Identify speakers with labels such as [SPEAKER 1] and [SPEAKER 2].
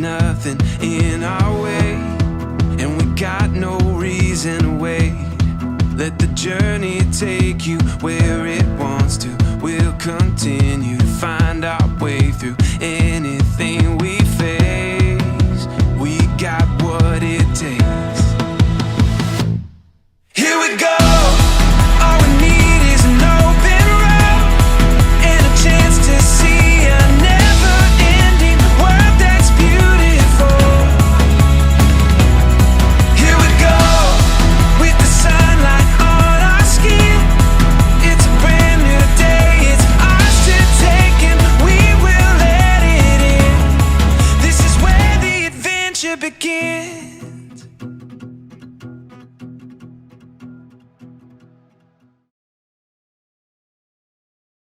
[SPEAKER 1] nothing in our way, and we got no reason to wait. Let the journey take you where it wants to. We'll continue to find our way through anything we